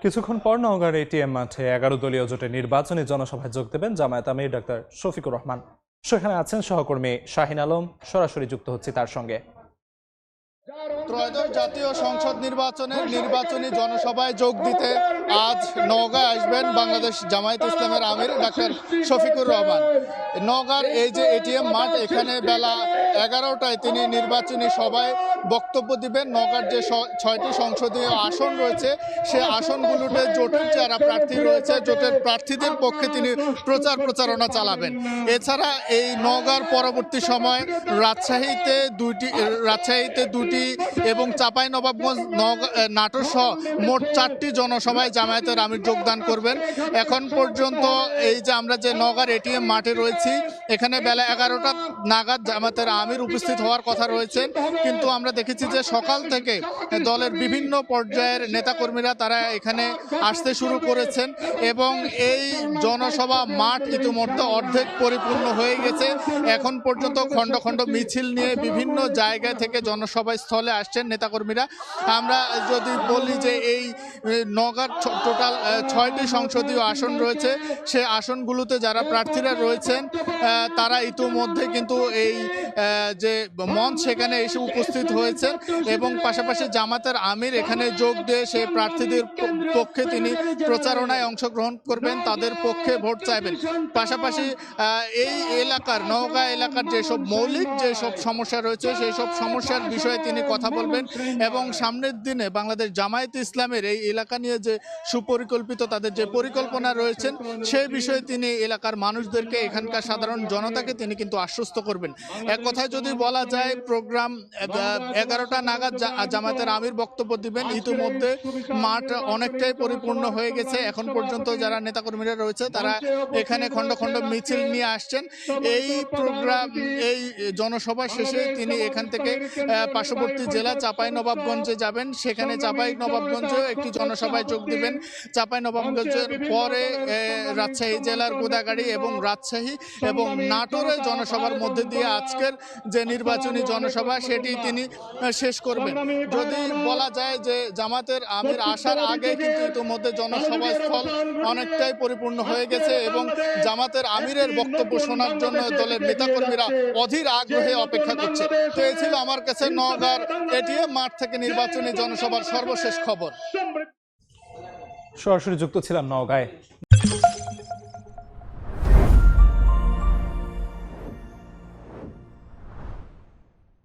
কিছুক্ষণ পর নওগাঁর এটিএম মাঠে 11 দলীয় জোটের নির্বাচনী জনসভায় যোগ দেবেন জামায়াত আমির ডাক্তার শফিকুর রহমান। সেখানে আছেন সহকর্মী শাহিন আলম, সরাসরি যুক্ত হচ্ছে তার সঙ্গে। ত্রয়োদশ জাতীয় সংসদ নির্বাচনের নির্বাচনী জনসভায় যোগ দিতে আজ নওগাঁয় আসবেন বাংলাদেশ জামায়াত ইসলামের আমির ডাক্তার শফিকুর রহমান। নওগাঁর এই যে এটিএম মাঠ, এখানে বেলা 11টায় তিনি নির্বাচনী সভায় বক্তব্য দিবেন। নওগাঁর যে 6টি সংসদীয় আসন রয়েছে সে আসনগুলোতে জোটের যারা প্রার্থী রয়েছে জোটের প্রার্থীদের পক্ষে তিনি প্রচারণা চালাবেন। এছাড়া এই নওগাঁর পরবর্তী সময় রাজশাহীতে দুটি এবং চাঁপাইনবাবগঞ্জ, নাটোর সহ মোট 4টি জনসভায় জামায়াতের আমির যোগদান করবেন। এখন পর্যন্ত এই যে আমরা যে নওগাঁর এটিএম মাঠে রয়েছি, এখানে বেলা 11টা নাগাদ জামায়াতের আমির উপস্থিত হওয়ার কথা রয়েছেন, কিন্তু আমরা দেখেছি যে সকাল থেকে দলের বিভিন্ন পর্যায়ের নেতাকর্মীরা তারা এখানে আসতে শুরু করেছেন এবং এই জনসভা মাঠ ইতিমধ্যে অর্ধেক পরিপূর্ণ হয়ে গেছে। এখন পর্যন্ত খণ্ড খণ্ড মিছিল নিয়ে বিভিন্ন জায়গা থেকে জনসভা স্থলে আসছেন নেতাকর্মীরা। আমরা যদি বলি যে এই নওগাঁর টোটাল 6টি সংসদীয় আসন রয়েছে, সেই আসনগুলোতে যারা প্রার্থীরা রয়েছেন তারা ইতিমধ্যে কিন্তু এই যে মঞ্চ সেখানে এসে উপস্থিত হয়েছেন এবং পাশাপাশি জামাতের আমির এখানে যোগ দিয়ে সেই প্রার্থীদের পক্ষে তিনি প্রচারণায় অংশগ্রহণ করবেন, তাদের পক্ষে ভোট চাইবেন। পাশাপাশি এই এলাকার নওগাঁ এলাকার যেসব মৌলিক যেসব সমস্যা রয়েছে সেই সব সমস্যার বিষয়ে তিনি কথা বলবেন এবং সামনের দিনে বাংলাদেশ জামায়াত ইসলামের এই এলাকা নিয়ে যে সুপরিকল্পিত তাদের যে পরিকল্পনা রয়েছেন সেই বিষয়ে তিনি এলাকার মানুষদেরকে, এখানকার সাধারণ জনতাকে তিনি কিন্তু আশ্বস্ত করবেন। এক কথায় যদি বলা যায়, প্রোগ্রাম 11টা নাগাদ জামায়াতের আমির বক্তব্য দিবেন। ইতিমধ্যে মাঠ অনেকটাই পরিপূর্ণ হয়ে গেছে। এখন পর্যন্ত যারা নেতাকর্মীরা রয়েছে তারা এখানে খণ্ড খণ্ড মিছিল নিয়ে আসছেন। এই প্রোগ্রাম, এই জনসভা শেষে তিনি এখান থেকে পার্শ্ববর্তী জেলা চাঁপাইনবাবগঞ্জে যাবেন। সেখানে চাঁপাইনবাবগঞ্জেও একটি জনসভায় যোগ দিবেন। চাঁপাইনবাবগঞ্জের পরে রাজশাহী জেলার গোদাগাড়ি এবং রাজশাহী এবং নাটোরে জনসভার মধ্যে দিয়ে আজকের যে নির্বাচনী জনসভা সেটি তিনি শেষ করবেন। যদি বলা যায় যে জামাতের আমির আসার আগে কিন্তু ইতিমধ্যে জনসভা স্থল অনেকটাই পরিপূর্ণ হয়ে গেছে এবং জামাতের আমিরের বক্তব্য শোনার জন্য দলের নেতাকর্মীরা অধীর আগ্রহে অপেক্ষা করছে। তো এই ছিল আমার কাছে নওগাঁর এটিএম মাঠ থেকে নির্বাচনী জনসভার সর্বশেষ খবর। সরাসরি যুক্ত ছিলাম নওগাঁয়।